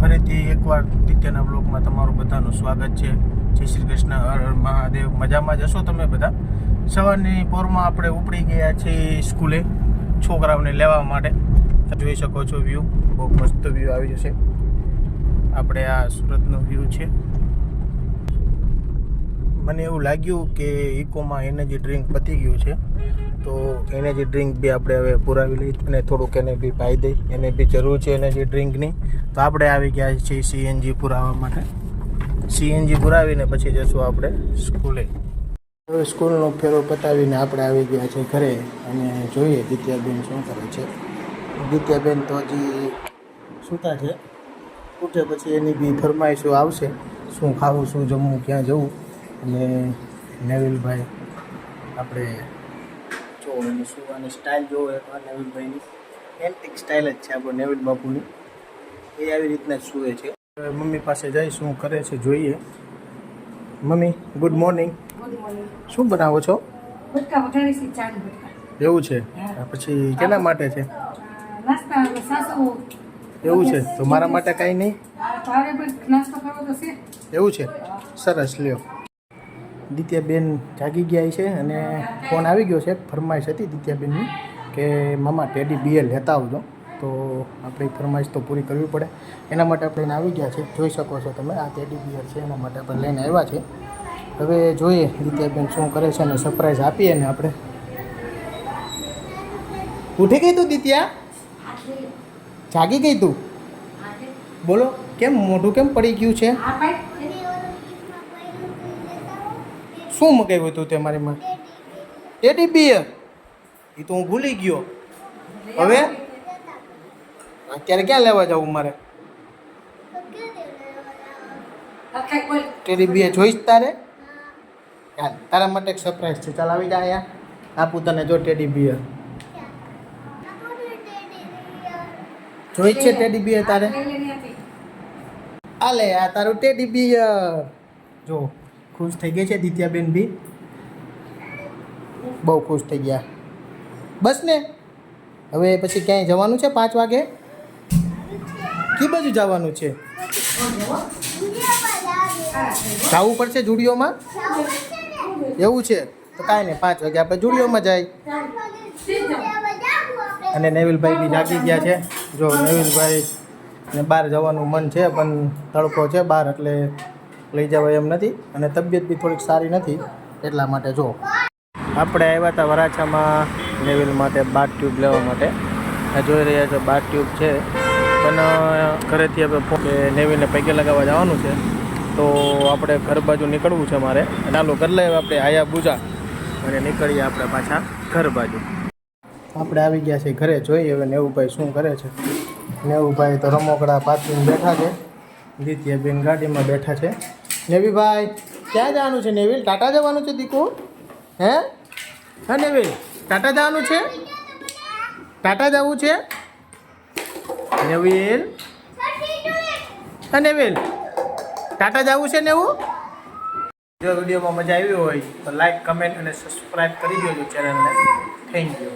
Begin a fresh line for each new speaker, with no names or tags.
ફરીથી એકવાર દિત્યના બ્લોગમાં તમારું બધાનું સ્વાગત છે. જય શ્રી કૃષ્ણ, હર હર મહાદેવ. મજામાં જશો તમે બધા? સવારની પોરમાં આપણે ઉપડી ગયા છીએ સ્કૂલે છોકરાઓને લેવા માટે. જોઈ શકો છો વ્યૂ, બહુ મસ્ત વ્યૂ આવી જશે. આપણે આ સુરતનો વ્યૂ છે. મને એવું લાગ્યું કે ઇકોમાં એનર્જી ડ્રિંક પતી ગયું છે, તો એનર્જી ડ્રિંક બી આપણે હવે પુરાવી લઈ અને થોડુંક એને બી પાઈ દઈ. એને બી જરૂર છે એનર્જી ડ્રિંકની. તો આપણે આવી ગયા છીએ સીએનજી પુરાવવા માટે. સીએનજી પુરાવીને પછી જશું આપણે સ્કૂલે. હવે સ્કૂલનો ફેરો પતાવીને આપણે આવી ગયા છીએ ઘરે અને જોઈએ દિત્યાબેન શું કરે છે. દિત્યાબેન તો હજી સૂતા છે. ઉઠે પછી એની બી ફરમાઈશો આવશે, શું ખાવું, શું જમવું, ક્યાં જવું. અને નેવિલભાઈ આપણે જો એની સુવાની સ્ટાઇલ જોવો એકવાર. નેવિલભાઈની એન્ટિક સ્ટાઇલ જ છે આપણો નેવિલ બાપુની. એ આવી રીતના જ સૂવે છે. મમ્મી પાસે જઈ શું કરે છે જોઈએ. Mummy good morning. શું બનાવો છો? એવું છે? પછી કેના માટે છે? એવું છે? તો મારા માટે કાંઈ નહીં? એવું છે? સરસ, લ્યો. દિત્યાબેન જાગી ગયા છે અને ફોન આવી ગયો છે. ફરમાઈશ હતી દિત્યાબેનની કે મામા ટેડી બિયર લેતા આવજો. તો આપણી ફરમાઈશ તો પૂરી કરવી પડે. એના માટે આપણે આવી ગયા છે. જોઈ શકો છો તમે, આ ટેડી બિયર છે એના માટે આપણે લઈને આવ્યા છે. હવે જોઈએ દિત્યાબેન શું કરે છે અને સરપ્રાઈઝ આપીએ ને આપણે. ઉઠી ગઈ તું દિત્યા? જાગી ગઈ તું? બોલો, કેમ મોઢું કેમ પડી ગયું છે? શું મગાવ્યું હતું તે મારી માં? Teddy beer? એ તો હું ભૂલી ગયો. હવે અત્યારે ક્યાં લેવા જવું મારે? ટેડી બિયર જોઈશ તારે? ચાલ, તારા માટે એક સરપ્રાઈઝ છે. ચાલ આવી જા અહીંયા, આપું તને જો ટેડી બિયર. જોઈ છે ટેડી બિયર તારે? આલે આ તારું ટેડી બિયર. જો ખુશ થઈ ગઈ છે દિત્યાબેન બી, બહુ ખુશ થઈ ગયા. બસ ને, હવે પછી ક્યાંય જવાનું છે 5 વાગે? કી બાજુ જવાનું છે? જવું પડશે જુડિયોમાં? એવું છે તો કાંઈ નહીં, 5 વાગે આપણે જુડિયોમાં જાય. અને નેવિલભાઈ બી જાગી ગયા છે. જો નેવિલભાઈ ને બહાર જવાનું મન છે પણ તડકો છે બહાર એટલે લઈ જવાય એમ નથી. અને તબિયત બી થોડીક સારી નથી એટલા માટે. જો આપણે આવ્યા હતા વરાછામાં નેવિલ માટે બાથ ટ્યુબ લેવા માટે. આ જોઈ રહ્યા છો બાથ ટ્યુબ છે, પણ ઘરેથી હવે કે નેવિલને પગે લગાવવા જવાનું છે, તો આપણે ઘર બાજુ નીકળવું છે મારે. ચાલો કરી લઈએ આપણે આયા બુજા અને નીકળીએ આપણે પાછા ઘર બાજુ. આપણે આવી ગયા છીએ ઘરે. જોઈએ હવે નેવુભાઈ શું કરે છે. નેવુભાઈ તો રમોકડા પાથરીને બેઠા છે. દિત્યાબેન ગાડીમાં બેઠા છે. નેવીભાઈ ક્યાં જવાનું છે? નેવિલ ટાટા જવાનું છે દીકુ? હે હા નેવિલ, ટાટા જવાનું છે? ટાટા જવું છે નેવિલ? હા નેવિલ, ટાટા જવું છે નેવું? જો વિડીયોમાં મજા આવી હોય તો લાઈક, કમેન્ટ અને સબસ્ક્રાઈબ કરી દેજો ચેનલને. Thank you.